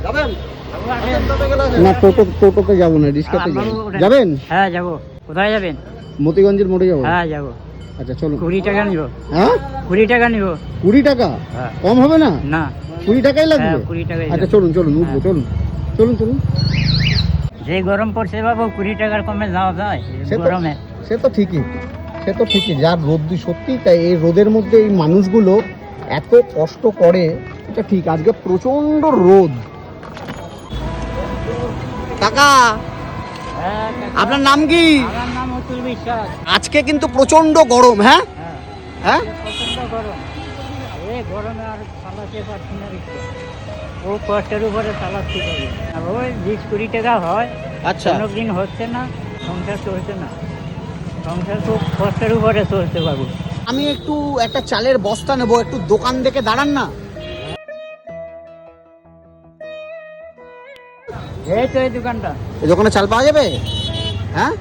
যাবেন না? টোটোতে যাবো না, রিক্সাতে যাবেন? হ্যাঁ যাবো। কোথায় যাবেন? মতিগঞ্জের মোড়ে যাবো। হ্যাঁ যাবো। আচ্ছা চলুন। 20 টাকা নিব। হ্যাঁ 20 টাকা নিব। 20 টাকা? কম হবে না? না 20 টাকাই লাগবে। 20 টাকাই। আচ্ছা চলুন চলুন, উঠবো, চলুন চলুন চলুন। যে গরম পড়ছে বাবু, 20 টাকার কমে যাওয়া যায় গরমে? সে তো ঠিকই, সে তো ঠিকই। যার রোদ সত্যি, তাই এই রোদের মধ্যে এই মানুষগুলো এত কষ্ট করে, এটা ঠিক। আজকে প্রচন্ড রোদ। কাকা, আপনার নাম কি? আমার নাম অতুল বিশ্বাস। আজকে কিন্তু প্রচন্ড গরম। হ্যাঁ হ্যাঁ প্রচন্ড গরম। এই গরমে আর চালাতে পারছি না রিক্সা। ও কষ্টের উপরে চালাচ্ছি। আর ওই 20-20 টাকা হয়। আচ্ছা, কোনোদিন হচ্ছে না, সংসার চলছে না। সংসার খুব কষ্টের উপরে চলছে বাবু। আমি একটু একটা চালের বস্তা নেবো, একটু দোকান দেখে দাঁড়ান না। এই তো এই দোকানটা। এই দোকানে চাল পাওয়া যাবে? হ্যাঁ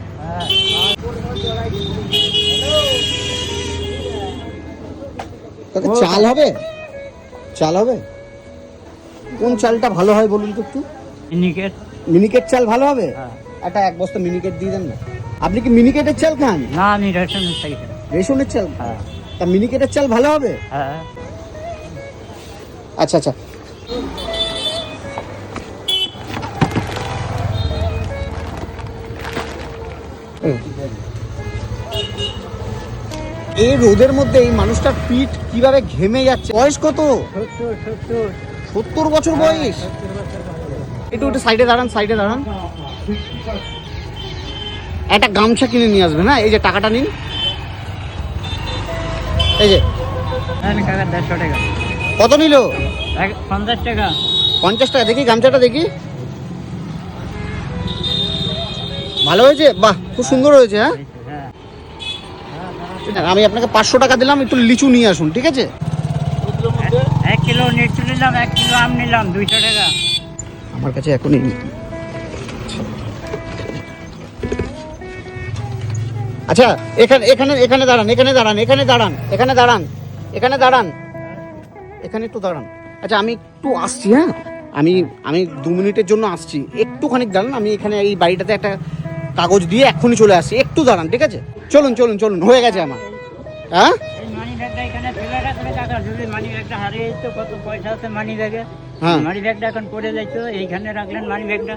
চাল হবে? চাল হবে? কোন চালটা ভালো হয় বলুন তো একটু? মিনিকেট। মিনিকেট চাল ভালো হবে? একটা এক বস্তা মিনিকেট দিয়ে দেন না। আপনি কি মিনিকেটের চাল খান? না, আমি রেশনের চাল খাই। রেশনের চাল? তা মিনিকেটের চাল ভালো হবে? হ্যাঁ। আচ্ছা আচ্ছা। এই রোদের মধ্যে এই মানুষটার পিঠ কিভাবে ঘেমে যাচ্ছে। বয়স কত? 70 বছর বয়স। একটু একটু সাইডে দাঁড়ান, সাইডে দাঁড়ান। একটা গামছা কিনে নিয়ে আসবেন। হ্যাঁ, এই যে টাকাটা নিন। এই যে 150 টাকা। কত নিল? 50 টাকা। 50 টাকা। দেখি গামছাটা দেখি। ভালো হয়েছে? বাহ, খুব সুন্দর হয়েছে। হ্যাঁ, আমি আপনাকে 500 টাকা দিলাম, একটু লিচু নিয়ে আসুন, ঠিক আছে? 1 কিলো লিচু নিলাম, 1 কিলো আম নিলাম, 200 টাকা। আমার কাছে এখনই। আচ্ছা, এখানে এখানে এখানে দাঁড়ান, এখানে দাঁড়ান, এখানে দাঁড়ান, এখানে দাঁড়ান, এখানে দাঁড়ান, এখানে একটু দাঁড়ান। আচ্ছা, আমি একটু আসছি। হ্যাঁ, আমি 2 মিনিটের জন্য আসছি। একটুখানি দাঁড়ান, আমি এখানে এই বাড়িটাতে একটা কাগজ দিয়ে এক্ষুনি চলে আসছি। একটু দাঁড়ান, ঠিক আছে? চলুন চলুন চলুন, হয়ে গেছে আমার। হ্যাঁ, মানি ব্যাগটা এখানে ফেলে রাখলে টাকা, যদি মানি ব্যাগটা হারিয়ে যেত, কত পয়সা আছে মানি ব্যাগে। হ্যাঁ, মানি ব্যাগটা এখন পড়ে যাইতো, এইখানে রাখলেন মানি ব্যাগটা।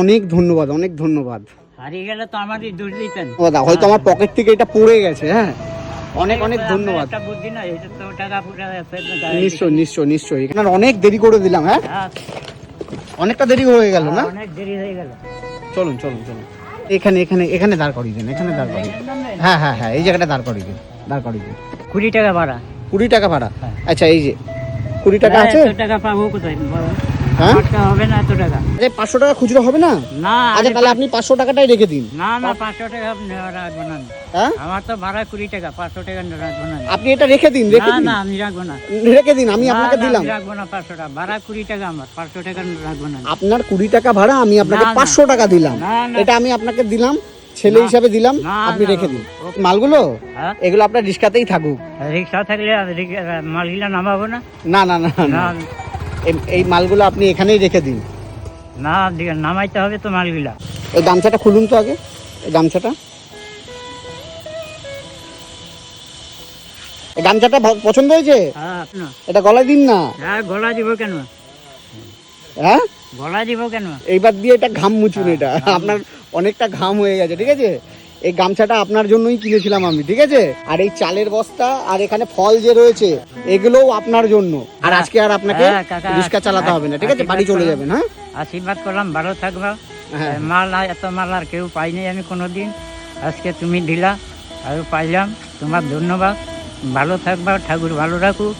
অনেক ধন্যবাদ, অনেক ধন্যবাদ। হারিয়ে গেলে তো আমারই দোষ দিতেন। হয়তো আমার পকেট থেকে এটা পড়ে গেছে। হ্যাঁ, অনেক অনেক ধন্যবাদ। একটা বুদ্ধি না, এটা তো টাকা পুরো আছে। নিশ্চয়ই নিশ্চয়ই নিশ্চয়ই। এখানে অনেক দেরি করে দিলাম। হ্যাঁ, অনেকটা দেরি হয়ে গেল না? অনেক দেরি হয়ে গেল। চলুন চলুন চলুন। এখানে এখানে এখানে দাঁড় করিয়ে দিন, এখানে দাঁড় করিয়ে দিন। হ্যাঁ হ্যাঁ হ্যাঁ, এই জায়গাটা দাঁড় করিয়ে দিন, দাঁড় করিয়ে দিন। 20 টাকা ভাড়া। 20 টাকা ভাড়া? আচ্ছা, এই যে 20 টাকা আছে। এত টাকা পাবো কোথায়? হ্যাঁ, হবে না এত টাকা। 500 টাকা খুচরো হবে না? না। আচ্ছা, তাহলে আপনি 500 টাকাটাই রেখে দিন। না না, 500 টাকা রাখবো না। হ্যাঁ, আমার তো ভাড়া 20 টাকা, 500 টাকা রাখবো না। আপনি এটা রেখে দিন, রেখে দিন। না, আমি রাখবো না। রেখে দিন, আমি আপনাকে দিলাম। রাখবো না 500 টাকা ভাড়া, 20 টাকা আমার, 500 টাকা রাখবো না। আপনার 20 টাকা ভাড়া, আমি আপনাকে 500 টাকা দিলাম। এটা আমি আপনাকে দিলাম, ছেলে হিসাবে দিলাম, আপনি রেখে দিন। মালগুলো এগুলো আপনার রিক্সাতেই থাকুক। রিক্সা থাকলে মালগুলা নামাবো না? না না না না, এই মালগুলো আপনি এখানেই রেখে দিন। না, নামাইতে হবে তো মালগুলা। এই গামছাটা খুলুন তো আগে, এই গামছাটা। এই গামছাটা পছন্দ হয়েছে? এটা গলায় দিন না। হ্যাঁ, গলা দিব কেন? হ্যাঁ, গলা দিব কেন? এইবার দিয়ে এটা ঘাম মুছুন। এটা আপনার অনেকটা ঘাম হয়ে গেছে, ঠিক আছে? এই গামছাটা আপনার জন্যই কিনেছিলাম আমি, ঠিক আছে? আর এই চালের বস্তা আর এখানে ফল যে রয়েছে, এগুলোও আপনার জন্য। আর আজকে আর আপনাকে রিক্সা চালাতে হবে না, ঠিক আছে? বাড়ি চলে যাবেন। হ্যাঁ, আশীর্বাদ করলাম, ভালো থাকবা। এত মাল আর কেউ পাইনি আমি কোনোদিন, আজকে তুমি দিলা আর পাইলাম। তোমার ধন্যবাদ। ভালো থাকবা, ঠাকুর ভালো রাখুক।